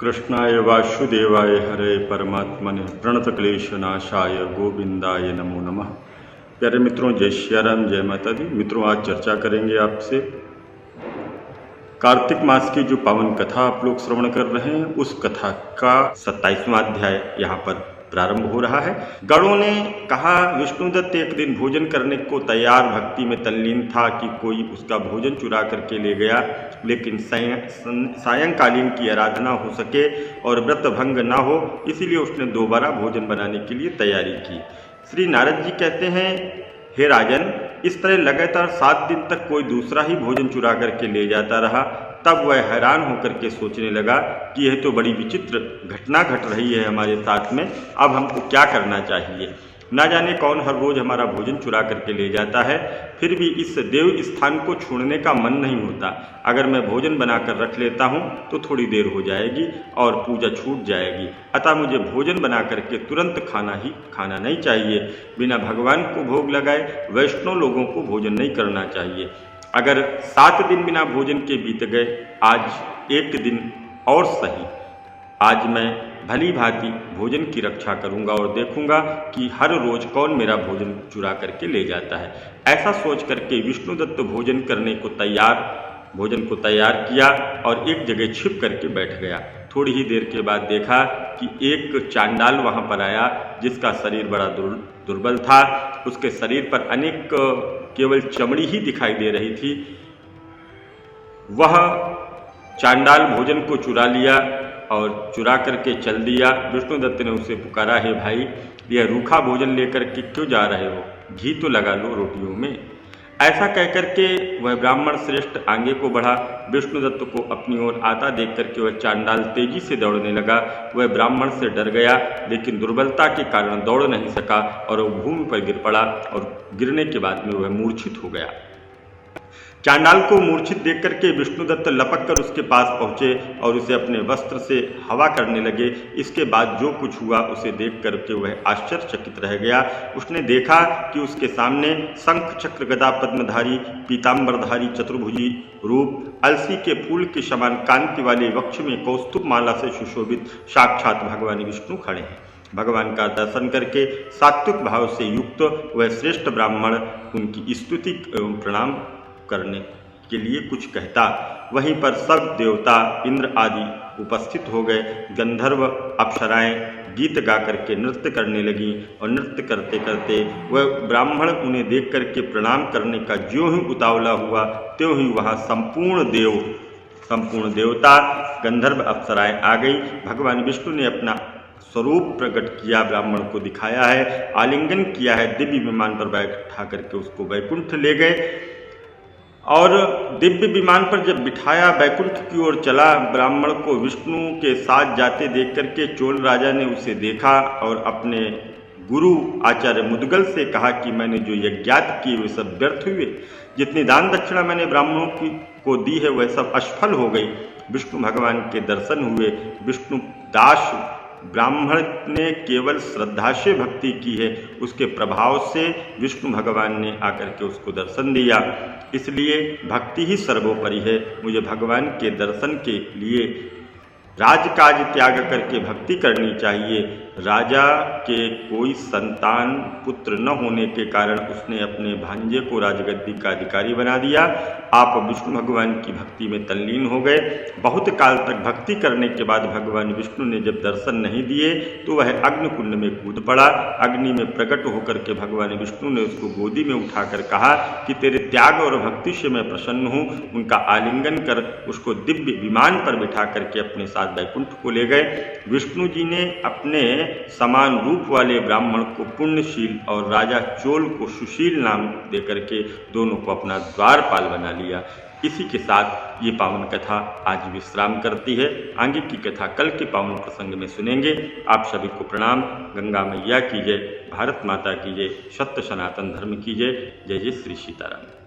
कृष्णाय वासुदेवाय हरे परमात्मने प्रणतक्लेशनाशाय गोविंदाय नमो नमः। प्यारे मित्रों, जय श्री राम, जय माता दी। मित्रों, आज चर्चा करेंगे आपसे कार्तिक मास की जो पावन कथा आप लोग श्रवण कर रहे हैं, उस कथा का 27वां अध्याय यहाँ पर प्रारंभ हो रहा है। गणों ने कहा, विष्णुदत्त एक दिन भोजन करने को तैयार भक्ति में तल्लीन था कि कोई उसका भोजन चुरा करके ले गया, लेकिन सायंकालीन की आराधना हो सके और व्रत भंग ना हो, इसीलिए उसने दोबारा भोजन बनाने के लिए तैयारी की। श्री नारद जी कहते हैं, हे राजन, इस तरह लगातार 7 दिन तक कोई दूसरा ही भोजन चुरा करके ले जाता रहा। तब वह हैरान होकर के सोचने लगा कि यह तो बड़ी विचित्र घटना घट रही है हमारे साथ में, अब हमको क्या करना चाहिए। ना जाने कौन हर रोज हमारा भोजन चुरा करके ले जाता है, फिर भी इस देव स्थान को छोड़ने का मन नहीं होता। अगर मैं भोजन बनाकर रख लेता हूँ तो थोड़ी देर हो जाएगी और पूजा छूट जाएगी, अतः मुझे भोजन बना करके तुरंत खाना नहीं चाहिए। बिना भगवान को भोग लगाए वैष्णव लोगों को भोजन नहीं करना चाहिए। अगर 7 दिन बिना भोजन के बीत गए, आज एक दिन और सही, आज मैं भली भांति भोजन की रक्षा करूंगा और देखूंगा कि हर रोज कौन मेरा भोजन चुरा करके ले जाता है। ऐसा सोच करके विष्णुदत्त भोजन को तैयार किया और एक जगह छिप करके बैठ गया। थोड़ी ही देर के बाद देखा कि एक चांडाल वहां पर आया, जिसका शरीर बड़ा दुर्बल था। उसके शरीर पर अनेक केवल चमड़ी ही दिखाई दे रही थी। वह चांडाल भोजन को चुरा लिया और चुरा करके चल दिया। विष्णुदत्त ने उसे पुकारा, हे भाई, यह रूखा भोजन लेकर के क्यों जा रहे हो? घी तो लगा लो रोटियों में। ऐसा कहकर के वह ब्राह्मण श्रेष्ठ आगे को बढ़ा। विष्णुदत्त को अपनी ओर आता देख करके वह चांडाल तेजी से दौड़ने लगा। वह ब्राह्मण से डर गया, लेकिन दुर्बलता के कारण दौड़ नहीं सका और वह भूमि पर गिर पड़ा और गिरने के बाद में वह मूर्छित हो गया। चांडाल को मूर्छित देख करके विष्णुदत्त लपक कर उसके पास पहुंचे और उसे अपने वस्त्र से हवा करने लगे। इसके बाद जो कुछ हुआ उसे देख करके वह आश्चर्यचकित रह गया। उसने देखा कि उसके सामने शंख चक्र गदा पद्मधारी पीताम्बरधारी चतुर्भुजी रूप, अलसी के फूल के समान कांति वाले वक्ष में कौस्तुभ माला से सुशोभित साक्षात भगवान विष्णु खड़े हैं। भगवान का दर्शन करके सात्विक भाव से युक्त वह श्रेष्ठ ब्राह्मण उनकी स्तुति एवं प्रणाम करने के लिए कुछ कहता। वहीं पर सब देवता इंद्र आदि उपस्थित हो गए। गंधर्व अप्सराएं गीत गा करके नृत्य करने लगी और नृत्य करते करते वह ब्राह्मण उन्हें देख करके प्रणाम करने का ज्यों ही उतावला हुआ, त्यों ही वहाँ संपूर्ण देवता गंधर्व अप्सराएं आ गई। भगवान विष्णु ने अपना स्वरूप प्रकट किया, ब्राह्मण को दिखाया है, आलिंगन किया है, दिव्य विमान पर बैठा करके उसको वैकुंठ ले गए। और दिव्य विमान पर जब बिठाया, बैकुंठ की ओर चला। ब्राह्मण को विष्णु के साथ जाते देख करके चोल राजा ने उसे देखा और अपने गुरु आचार्य मुद्गल से कहा कि मैंने जो यज्ञात किए वे सब व्यर्थ हुए। जितनी दान दक्षिणा मैंने ब्राह्मणों को दी है वह सब असफल हो गई। विष्णु भगवान के दर्शन हुए। विष्णु दास ब्राह्मण ने केवल श्रद्धा से भक्ति की है, उसके प्रभाव से विष्णु भगवान ने आकर के उसको दर्शन दिया। इसलिए भक्ति ही सर्वोपरि है। मुझे भगवान के दर्शन के लिए राजकाज त्याग करके भक्ति करनी चाहिए। राजा के कोई संतान पुत्र न होने के कारण उसने अपने भांजे को राजगद्दी का अधिकारी बना दिया। आप विष्णु भगवान की भक्ति में तल्लीन हो गए। बहुत काल तक भक्ति करने के बाद भगवान विष्णु ने जब दर्शन नहीं दिए तो वह अग्निकुंड में कूद पड़ा। अग्नि में प्रकट होकर के भगवान विष्णु ने उसको गोदी में उठाकर कहा कि तेरे त्याग और भक्ति से मैं प्रसन्न हूँ। उनका आलिंगन कर उसको दिव्य विमान पर बिठा करके अपने साथ वैकुंठ को ले गए। विष्णु जी ने अपने समान रूप वाले ब्राह्मण को पुण्यशील और राजा चोल को सुशील नाम देकर के दोनों को अपना द्वारपाल बना लिया। इसी के साथ ये पावन कथा आज विश्राम करती है। आगे की कथा कल के पावन प्रसंग में सुनेंगे। आप सभी को प्रणाम। गंगा मैया की जय, भारत माता की जय, सत्य सनातन धर्म की जय। जय जय श्री सीताराम।